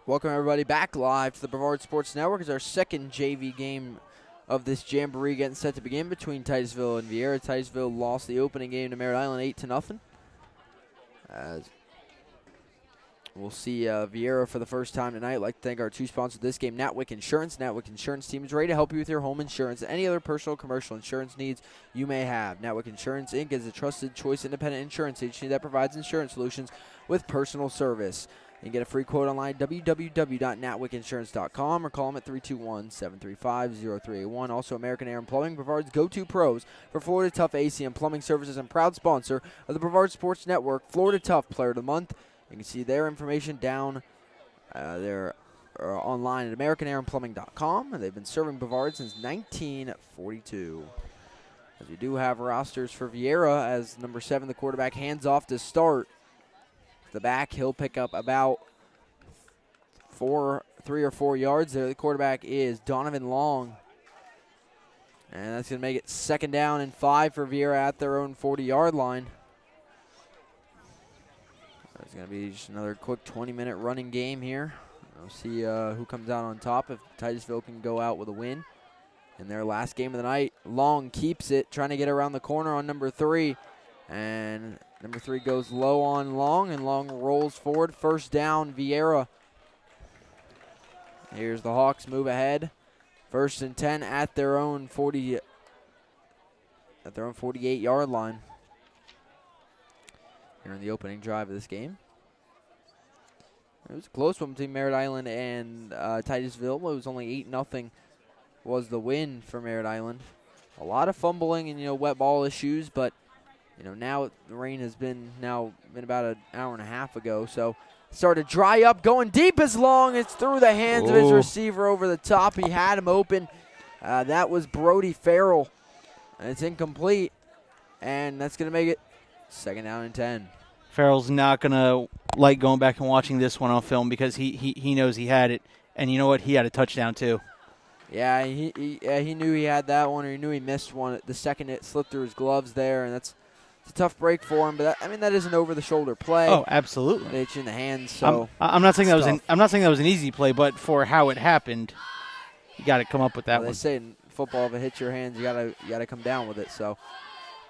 Welcome, everybody, back live to the Brevard Sports Network. It's our second JV game of this Jamboree getting set to begin between Titusville and Viera. Titusville lost the opening game to Merritt Island 8-0. As we'll see Viera for the first time tonight. I'd like to thank our two sponsors of this game, Natwick Insurance. Natwick Insurance team is ready to help you with your home insurance and any other personal commercial insurance needs you may have. Natwick Insurance, Inc. is a trusted choice independent insurance agency that provides insurance solutions with personal service. You can get a free quote online at www.natwickinsurance.com or call them at 321-735-0381. Also, American Air and Plumbing, Brevard's go-to pros for Florida Tough AC and Plumbing Services, and proud sponsor of the Brevard Sports Network, Florida Tough Player of the Month. You can see their information down there online at AmericanAirandPlumbing.com. And they've been serving Brevard since 1942. As we do have rosters for Viera, as number 7, the quarterback, hands off to start. The back, he'll pick up about 3 or 4 yards there. The quarterback is Donovan Long. And that's going to make it 2nd down and 5 for Viera at their own 40-yard line. It's going to be just another quick 20-minute running game here. We'll see who comes out on top, if Titusville can go out with a win in their last game of the night. Long keeps it, trying to get around the corner on number 3. And number 3 goes low on Long, and Long rolls forward. 1st down, Viera. Here's the Hawks move ahead. 1st and 10 at their own 48-yard line. Here in the opening drive of this game. It was a close one between Merritt Island and Titusville. It was only 8-0 was the win for Merritt Island. A lot of fumbling and wet ball issues, but now the rain has been about an hour and a half ago, so started to dry up. Going deep as Long. It's through the hands of his receiver over the top. He had him open. That was Brody Farrell, and it's incomplete, and that's going to make it 2nd down and 10. Farrell's not going to like going back and watching this one on film because he knows he had it, and you know what? He had a touchdown too. Yeah, he knew he had that one, or he knew he missed one. The second it slipped through his gloves there, and it's a tough break for him. But that is an over-the-shoulder play. Oh, absolutely. It's in the hands. So I'm not saying that was an easy play, but for how it happened, you got to come up with that one. They say in football, if it hits your hands, you gotta come down with it. So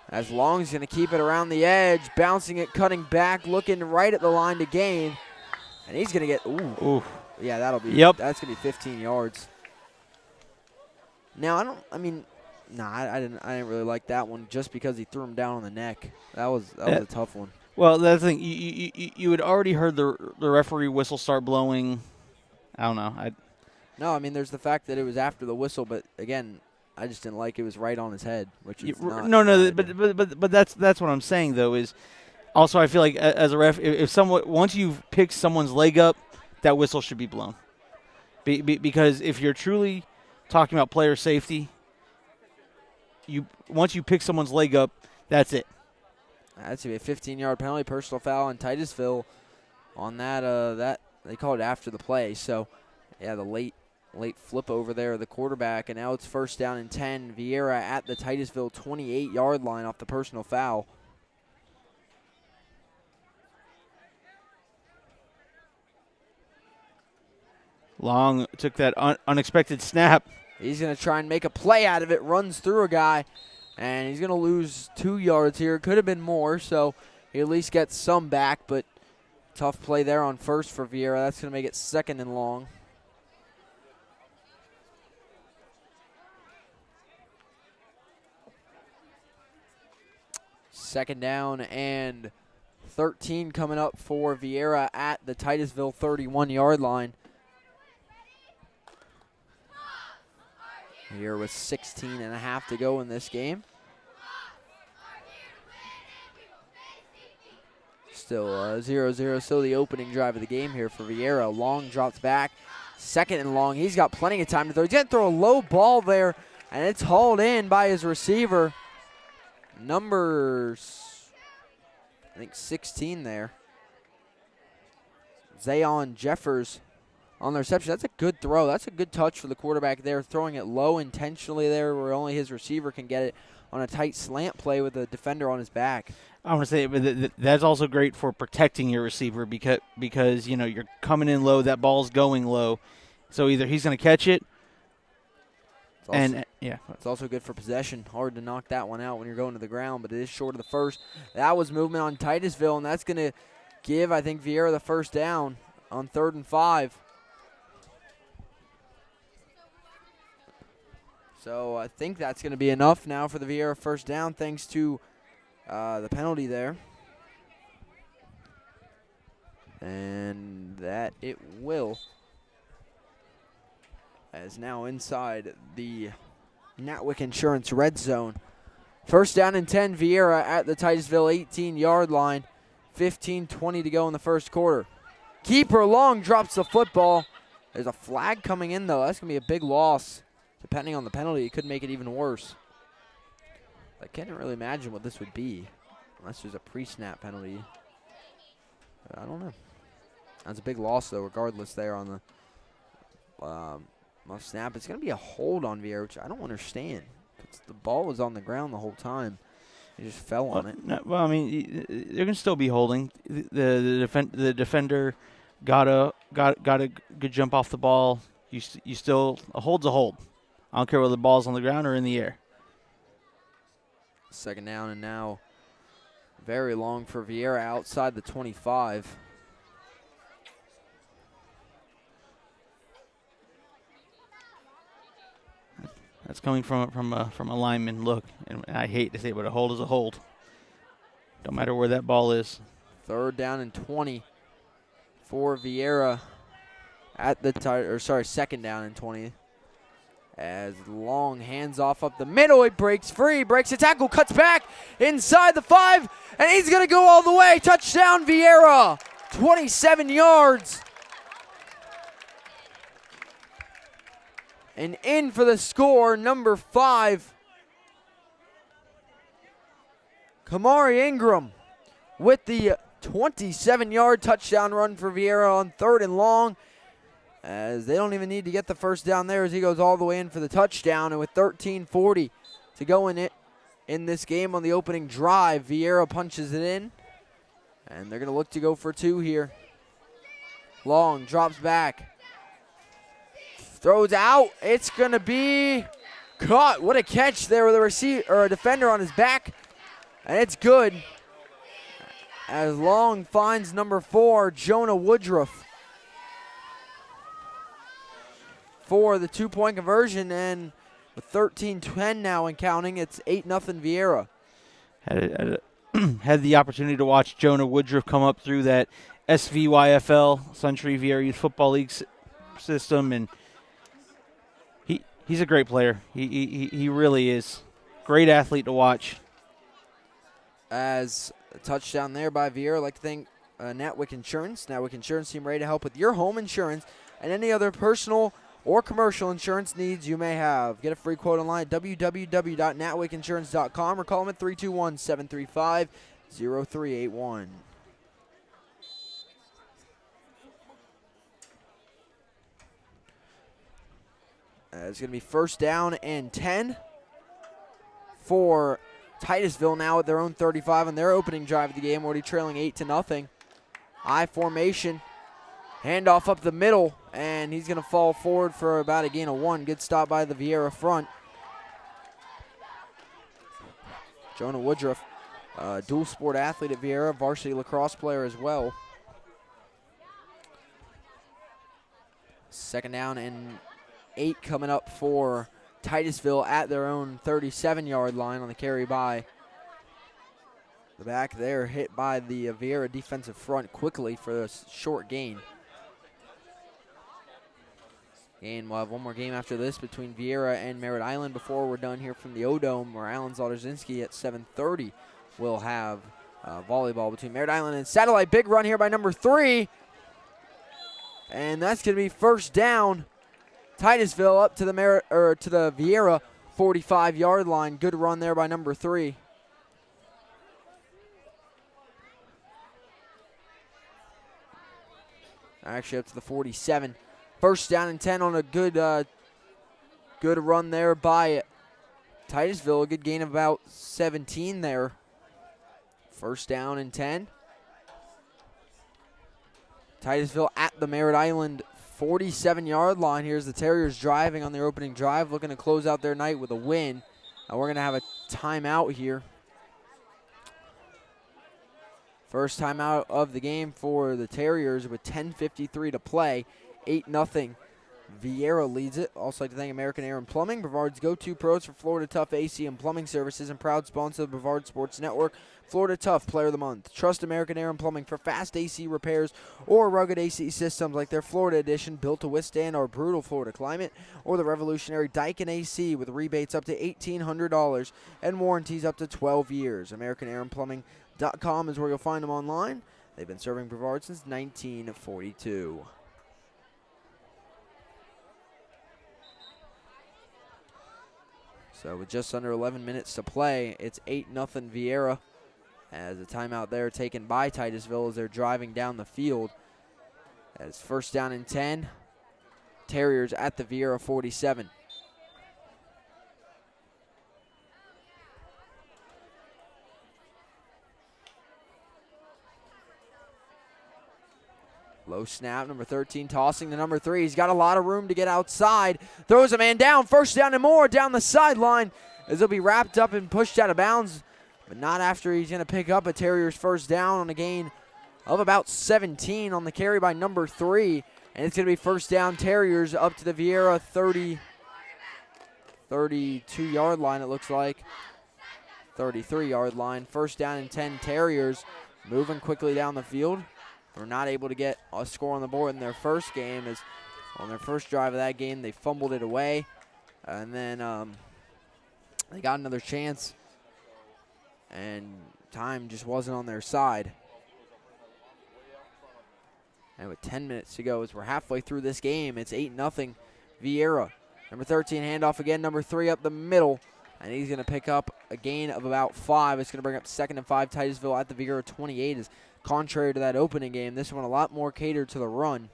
as Long is going to keep it around the edge, bouncing it, cutting back, looking right at the line to gain, and he's going to get yeah, that's going to be 15 yards. Now I didn't really like that one just because he threw him down on the neck. That was a tough one. Well, that's the thing. You had already heard the referee whistle start blowing. I don't know. No, there's the fact that it was after the whistle, but again, I just didn't like it was right on his head, which is not. No, but that's what I'm saying though is also I feel like as a ref, if once you've picked someone's leg up, that whistle should be blown. Because if you're truly talking about player safety, once you pick someone's leg up, that's it. That's going to be a 15-yard penalty, personal foul on Titusville on that. That they called it after the play. So, yeah, the late flip over there of the quarterback, and now it's 1st down and 10. Viera at the Titusville 28-yard line off the personal foul. Long took that unexpected snap. He's going to try and make a play out of it, runs through a guy, and he's going to lose 2 yards here. Could have been more, so he at least gets some back, but tough play there on 1st for Viera. That's going to make it 2nd and long. Second down and 13 coming up for Viera at the Titusville 31-yard line. Here with 16 and a half to go in this game. Still 0-0, still the opening drive of the game here for Viera. Long drops back, 2nd and long. He's got plenty of time to throw. He's going to throw a low ball there, and it's hauled in by his receiver. Numbers, I think 16 there. Zayon Jeffers on the reception. That's a good throw. That's a good touch for the quarterback there, throwing it low intentionally there where only his receiver can get it. on a tight slant play with a defender on his back. I want to say, but that's also great for protecting your receiver because you're coming in low, that ball's going low, so either he's going to catch it, It's also good for possession. Hard to knock that one out when you're going to the ground, but it is short of the first. That was movement on Titusville, and that's going to give, I think, Viera the first down on 3rd and 5. So I think that's going to be enough now for the Viera first down, thanks to the penalty there. And that it will. As now inside the Natwick Insurance red zone. First down and 10, Viera at the Titusville 18-yard line. 15:20 to go in the first quarter. Keeper Long drops the football. There's a flag coming in, though. That's going to be a big loss. Depending on the penalty, it could make it even worse. I can't really imagine what this would be unless there's a pre-snap penalty. I don't know. That's a big loss, though, regardless there on the snap. It's going to be a hold on Viera, which I don't understand. The ball was on the ground the whole time. He just fell on it. No, well, I mean, they're going to still be holding. The defender got a good jump off the ball. You still, a hold's a hold. I don't care whether the ball's on the ground or in the air. Second down and now very long for Viera outside the 25. That's coming from a lineman look, and I hate to say it, but a hold is a hold. Don't matter where that ball is. 3rd down and 20 for Viera at the 2nd down and 20. As Long hands off up the middle, it breaks free, breaks a tackle, cuts back inside the 5, and he's going to go all the way. Touchdown, Viera, 27 yards. And in for the score, number 5, Kamari Ingram with the 27-yard touchdown run for Viera on 3rd and long. As they don't even need to get the first down there as he goes all the way in for the touchdown. And with 13:40 to go in this game on the opening drive, Viera punches it in. And they're going to look to go for 2 here. Long drops back. Throws out. It's going to be caught. What a catch there with a defender on his back. And it's good. As Long finds number 4, Jonah Woodruff, for the 2-point conversion, and with 13:10 now and counting, it's 8-0 Viera. Had the opportunity to watch Jonah Woodruff come up through that SVYFL, Century Viera Youth Football League system, and he's a great player. He really is. Great athlete to watch. As a touchdown there by Viera, I'd like to thank Natwick Insurance. Natwick Insurance team ready to help with your home insurance and any other personal or commercial insurance needs you may have. Get a free quote online at www.natwickinsurance.com or call them at 321-735-0381. It's going to be first down and 10 for Titusville now at their own 35 on their opening drive of the game, already trailing 8-0. I formation. Handoff up the middle, and he's going to fall forward for about a gain of 1. Good stop by the Viera front. Jonah Woodruff, dual sport athlete at Viera, varsity lacrosse player as well. Second down and 8 coming up for Titusville at their own 37-yard line on the carry by. The back there hit by the Viera defensive front quickly for a short gain. And we'll have one more game after this between Viera and Merritt Island before we're done here from the O-Dome, where Alan Zolderzinski at 7:30 will have volleyball between Merritt Island and Satellite. Big run here by number 3. And that's going to be first down. Titusville up to the Viera 45-yard line. Good run there by number 3. Actually up to the 47. First down and 10 on a good run there by Titusville, a good gain of about 17 there. First down and 10. Titusville at the Merritt Island 47-yard line. Here's the Terriers driving on their opening drive, looking to close out their night with a win. We're going to have a timeout here. First timeout of the game for the Terriers with 10:53 to play. 8-0. Viera leads it. Also like to thank American Air and Plumbing, Brevard's go-to pros for Florida Tough AC and Plumbing Services, and proud sponsor of the Brevard Sports Network. Florida Tough Player of the Month. Trust American Air and Plumbing for fast AC repairs or rugged AC systems like their Florida edition, built to withstand our brutal Florida climate, or the revolutionary Daikin AC with rebates up to $1,800 and warranties up to 12 years. AmericanAirandPlumbing.com is where you'll find them online. They've been serving Brevard since 1942. So with just under 11 minutes to play, it's 8-0 Viera, as a timeout there taken by Titusville as they're driving down the field. As first down and 10, Terriers at the Viera 47. Low snap, number 13 tossing to number 3. He's got a lot of room to get outside. Throws a man down, first down and more down the sideline as he'll be wrapped up and pushed out of bounds, but not after he's going to pick up a Terriers first down on a gain of about 17 on the carry by number 3. And it's going to be first down Terriers up to the Viera 32-yard line, it looks like. 33-yard line. First down and 10 Terriers, moving quickly down the field. Were not able to get a score on the board in their first game, as on their first drive of that game they fumbled it away, and then they got another chance and time just wasn't on their side. And with 10 minutes to go as we're halfway through this game, it's 8-0 Viera. Number 13 handoff again, number 3 up the middle, and he's going to pick up a gain of about 5. It's going to bring up 2nd and 5 Titusville at the Viera 28. As contrary to that opening game, this one a lot more catered to the run.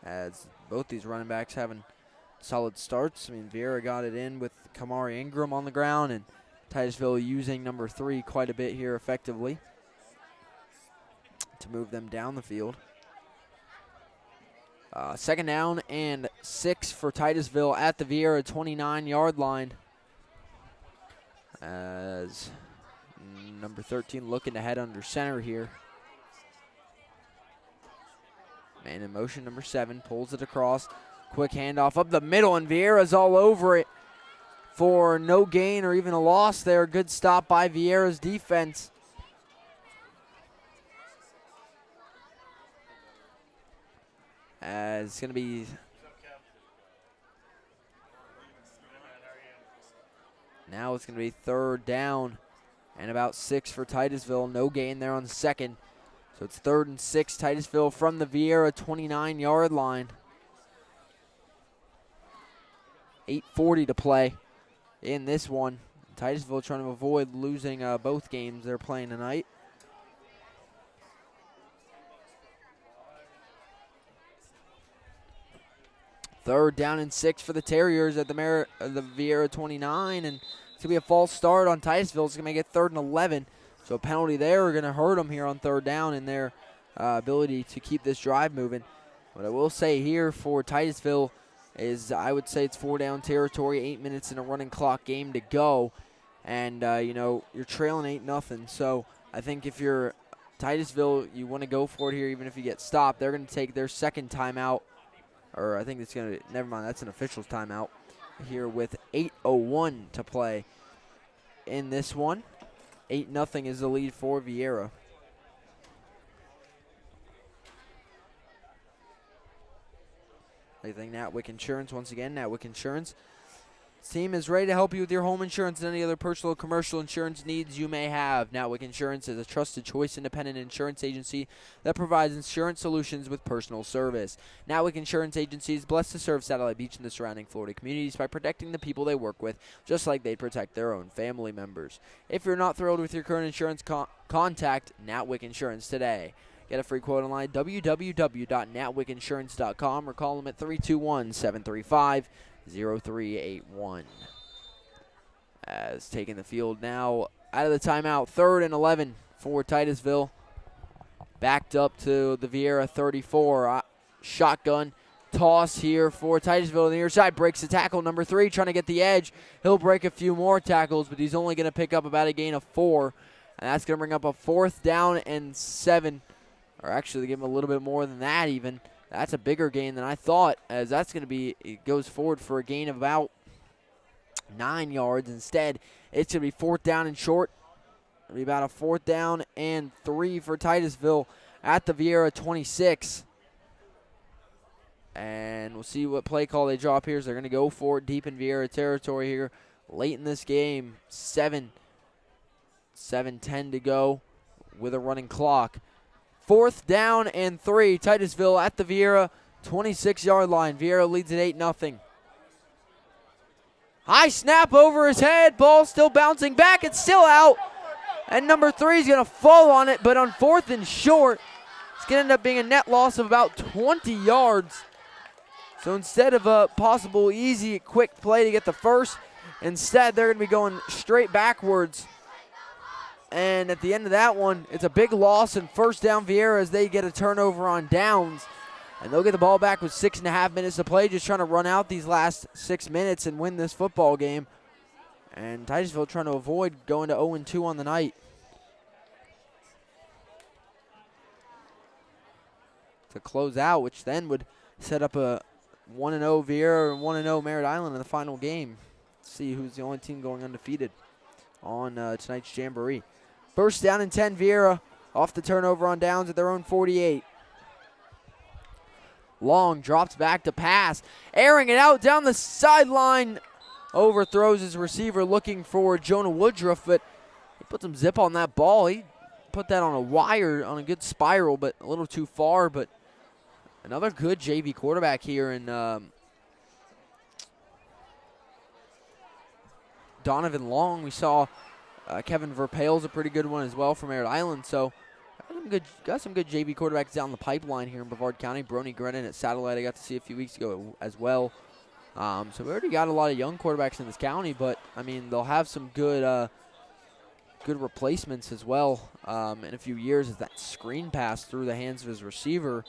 As both these running backs having solid starts. I mean, Viera got it in with Kamari Ingram on the ground, and Titusville using number 3 quite a bit here effectively to move them down the field. Second down and 6 for Titusville at the Viera 29-yard line. As number 13 looking to head under center here. Man in motion, number 7, pulls it across. Quick handoff up the middle, and Viera's all over it for no gain or even a loss there. Good stop by Viera's defense. As it's going to be now it's going to be third down and about 6 for Titusville. No gain there on second. So it's 3rd and 6, Titusville from the Viera 29-yard line. 8:40 to play in this one. Titusville trying to avoid losing both games they're playing tonight. Third down and 6 for the Terriers at the Viera 29, and it's going to be a false start on Titusville. It's going to make it 3rd and 11. So a penalty there are going to hurt them here on 3rd down in their ability to keep this drive moving. What I will say here for Titusville is I would say it's 4-down territory, 8 minutes in a running clock game to go. And, you're trailing 8-0. So I think if you're Titusville, you want to go for it here even if you get stopped. They're going to take their second timeout. Or I think it's going to, never mind, that's an official's timeout here with 8:01 to play in this one. 8-0 is the lead for Viera. I think Natwick Insurance, once again, Natwick Insurance. Team is ready to help you with your home insurance and any other personal or commercial insurance needs you may have. Natwick Insurance is a trusted choice independent insurance agency that provides insurance solutions with personal service. Natwick Insurance Agency is blessed to serve Satellite Beach and the surrounding Florida communities by protecting the people they work with, just like they protect their own family members. If you're not thrilled with your current insurance, contact Natwick Insurance today. Get a free quote online, www.natwickinsurance.com, or call them at 321-735-0381. As taking the field now out of the timeout, 3rd and 11 for Titusville. Backed up to the Viera 34. Shotgun toss here for Titusville on the near side. Breaks the tackle. Number 3 trying to get the edge. He'll break a few more tackles, but he's only going to pick up about a gain of 4. And that's going to bring up a 4th down and 7. Or actually give him a little bit more than that even. That's a bigger gain than I thought, as that's going to be, it goes forward for a gain of about 9 yards. Instead, it's going to be 4th down and short. It'll be about a 4th down and 3 for Titusville at the Viera 26. And we'll see what play call they draw up here. So they're going to go for it deep in Viera territory here late in this game. 7:10 to go with a running clock. 4th down and 3. Titusville at the Viera 26-yard line. Viera leads at 8-0. High snap over his head. Ball still bouncing back. It's still out. And number 3 is going to fall on it, but on 4th and short, it's going to end up being a net loss of about 20 yards. So instead of a possible easy, quick play to get the first, instead they're going to be going straight backwards. And at the end of that one, it's a big loss and 1st down Viera as they get a turnover on downs. And they'll get the ball back with 6.5 minutes to play, just trying to run out these last 6 minutes and win this football game. And Titusville trying to avoid going to 0-2 on the night. To close out, which then would set up a 1-0 Viera and 1-0 Merritt Island in the final game. See who's the only team going undefeated on tonight's Jamboree. 1st down and 10 Viera off the turnover on downs at their own 48. Long drops back to pass, airing it out down the sideline. Overthrows his receiver looking for Jonah Woodruff, but he put some zip on that ball. He put that on a wire, on a good spiral, but a little too far. But another good JV quarterback here in Donovan Long. We saw Kevin Verpale's a pretty good one as well from Merritt Island. So got some good JV quarterbacks down the pipeline here in Brevard County. Brony Grennan at Satellite I got to see a few weeks ago as well. So we already got a lot of young quarterbacks in this county, but, I mean, they'll have some good good replacements as well in a few years as that screen pass through the hands of his receiver.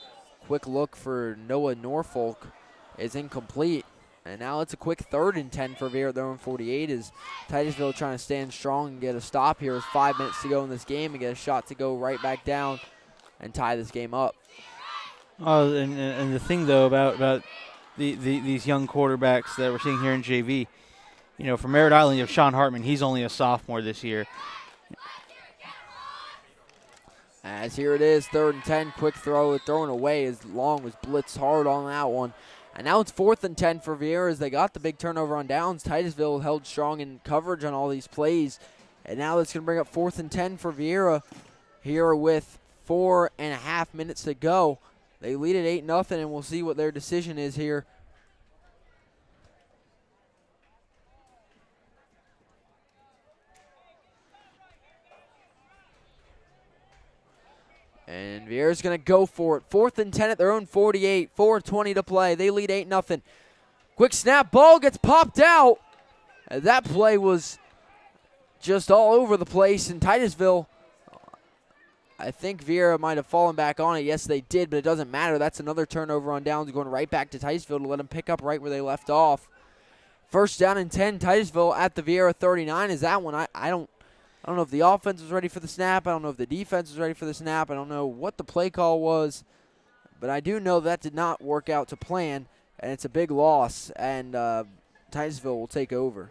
Quick look for Noah Norfolk is incomplete. And now it's a quick 3rd and 10 for Viera at their own 48 as Titusville trying to stand strong and get a stop here with 5 minutes to go in this game and get a shot to go right back down and tie this game up. Oh, and the thing, though, about these young quarterbacks that we're seeing here in JV, you know, for Merritt Island, you have Sean Hartman. He's only a sophomore this year. As here it is, 3rd and 10, quick throw, thrown away as Long was blitzed hard on that one. And now it's 4th and 10 for Viera as they got the big turnover on downs. Titusville held strong in coverage on all these plays. And now it's going to bring up 4th and 10 for Viera here with 4.5 minutes to go. They lead at 8-0, and we'll see what their decision is here. And Viera's going to go for it. 4th and 10 at their own 48. 4:20 to play. They lead 8-0. Quick snap. Ball gets popped out. And that play was just all over the place. And Titusville, I think Viera might have fallen back on it. Yes, they did, but it doesn't matter. That's another turnover on downs going right back to Titusville to let them pick up right where they left off. 1st down and 10. Titusville at the Viera 39 is that one. I don't know if the offense was ready for the snap. I don't know if the defense was ready for the snap. I don't know what the play call was. But I do know that did not work out to plan, and it's a big loss, and Titusville will take over.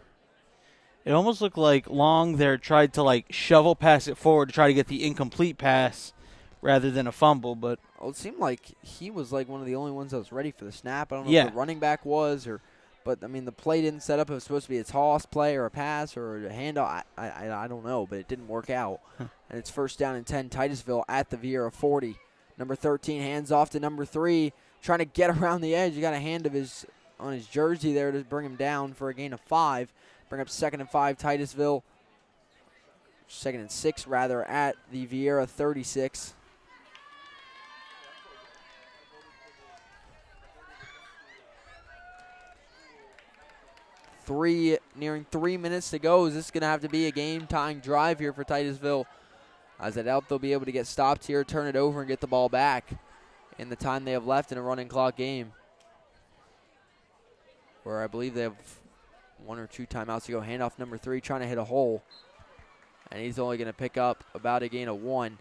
It almost looked like Long there tried to, like, shovel pass it forward to try to get the incomplete pass rather than a fumble. But it seemed like he was, like, one of the only ones that was ready for the snap. I don't know if the running back was or – but, I mean, the play didn't set up. It was supposed to be a toss play or a pass or a handoff. I don't know, but it didn't work out. And it's 1st down and 10, Titusville at the Viera 40. Number 13 hands off to number 3, trying to get around the edge. He got a hand on his jersey there to bring him down for a gain of 5. Bring up 2nd and 5, Titusville. 2nd and 6, rather, at the Viera 36. nearing 3 minutes to go. Is this going to have to be a game-tying drive here for Titusville? As I doubt they'll be able to get stopped here, turn it over, and get the ball back in the time they have left in a running clock game, where I believe they have 1 or 2 timeouts to go. Handoff number 3, trying to hit a hole, and he's only going to pick up about a gain of 1.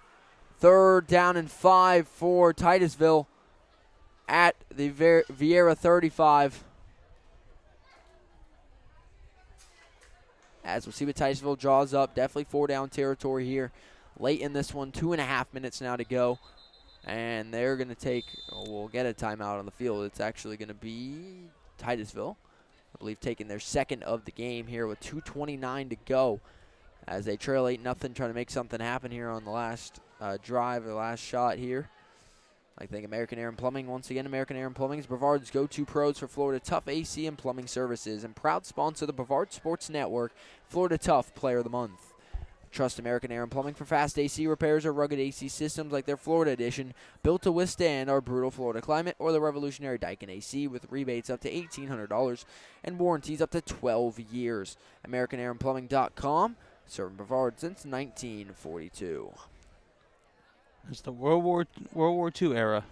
3rd down and 5 for Titusville at the Viera 35. As we'll see what Titusville draws up. Definitely 4-down territory here. Late in this one, 2.5 minutes now to go. And they're going to take, we'll get a timeout on the field. It's actually going to be Titusville, I believe, taking their second of the game here with 2:29 to go. As they trail 8-0, trying to make something happen here on the last drive, the last shot here. I think American Air and Plumbing, once again, American Air and Plumbing is Brevard's go-to pros for Florida Tough AC and Plumbing Services, and proud sponsor of the Brevard Sports Network, Florida Tough Player of the Month. Trust American Air and Plumbing for fast AC repairs or rugged AC systems like their Florida edition, built to withstand our brutal Florida climate, or the revolutionary Daikin AC with rebates up to $1,800 and warranties up to 12 years. AmericanAirandPlumbing.com, serving Brevard since 1942. It's the World War II era.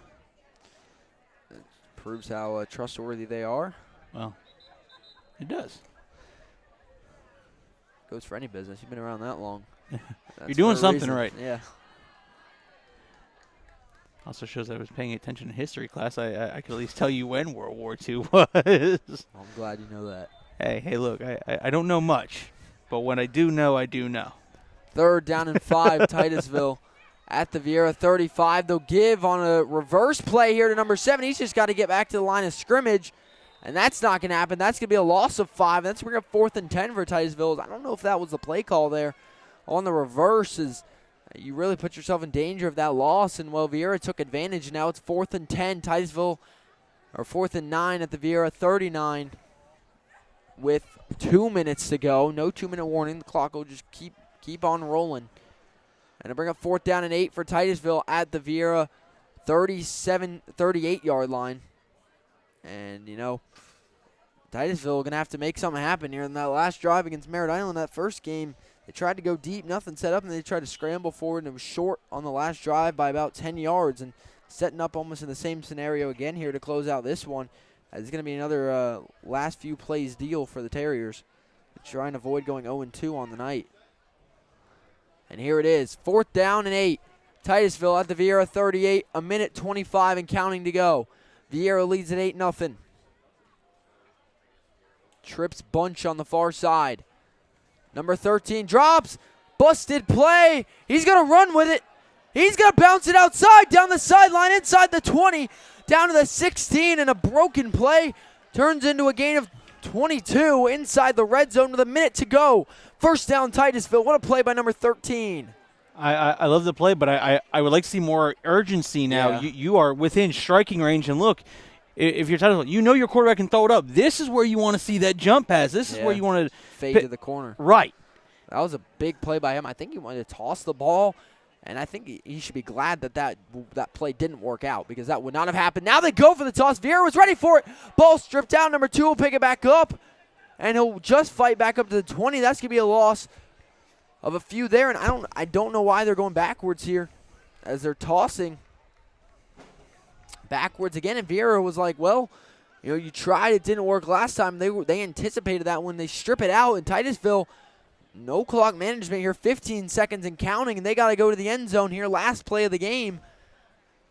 It proves how trustworthy they are. Well, it does. Goes for any business. You've been around that long. You're doing something reason. right. Yeah. Also shows I was paying attention in history class. I could at least tell you when World War II was. I'm glad you know that. Hey, look, I don't know much, but when I do know, I do know. 3rd down and 5, Titusville at the Viera 35. They'll give on a reverse play here to number 7. He's just got to get back to the line of scrimmage, and that's not going to happen. That's going to be a loss of 5. That's bring up 4th and 10 for Titusville. I don't know if that was the play call there on the reverse. You really put yourself in danger of that loss, and well, Viera took advantage. Now it's 4th and 10. Titusville, or 4th and 9 at the Viera 39 with 2 minutes to go. No 2-minute warning. The clock will just keep on rolling. And to bring up 4th down and 8 for Titusville at the Viera 38-yard line. And, you know, Titusville going to have to make something happen here in that last drive against Merritt Island. That first game, they tried to go deep, nothing set up, and they tried to scramble forward, and it was short on the last drive by about 10 yards. And setting up almost in the same scenario again here to close out this one. It's going to be another last few plays deal for the Terriers. They're trying to avoid going 0-2 on the night. And here it is, 4th down and 8. Titusville at the Viera 38, a minute 25 and counting to go. Viera leads at 8-0. Trips bunch on the far side. Number 13 drops, busted play. He's going to run with it. He's going to bounce it outside, down the sideline, inside the 20, down to the 16, and a broken play turns into a gain of 22 inside the red zone with a minute to go. 1st down, Titusville. What a play by number 13. I love the play, but I would like to see more urgency now. Yeah. You are within striking range, and look, if you're Titusville, you know your quarterback can throw it up. This is where you want to see that jump pass. This is where you want to fade to the corner. Right. That was a big play by him. I think he wanted to toss the ball, and I think he should be glad that play didn't work out, because that would not have happened. Now they go for the toss. Viera was ready for it. Ball stripped down. Number 2 will pick it back up, and he'll just fight back up to the 20. That's going to be a loss of a few there, and I don't know why they're going backwards here as they're tossing backwards again. And Viera was like, well, you know, you tried, it didn't work last time. They anticipated that when they strip it out. In Titusville, no clock management here, 15 seconds and counting, and they got to go to the end zone here, last play of the game.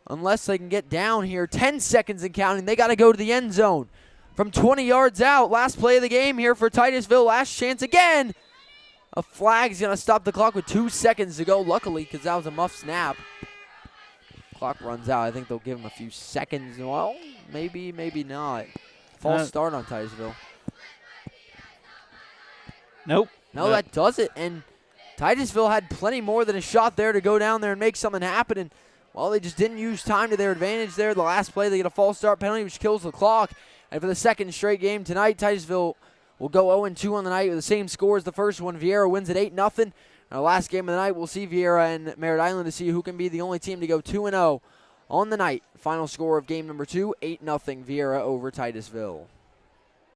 Unless they can get down here, 10 seconds and counting, they got to go to the end zone. From 20 yards out, last play of the game here for Titusville, last chance again. A flag's going to stop the clock with 2 seconds to go, luckily, because that was a muff snap. Clock runs out. I think they'll give him a few seconds. Well, maybe not. False start on Titusville. Nope. No, that does it. And Titusville had plenty more than a shot there to go down there and make something happen. And, well, they just didn't use time to their advantage there. The last play, they get a false start penalty, which kills the clock. And for the second straight game tonight, Titusville will go 0-2 on the night with the same score as the first one. Viera wins at 8-0. And our last game of the night, we'll see Viera and Merritt Island to see who can be the only team to go 2-0 on the night. Final score of game number 2, 8-0 Viera over Titusville.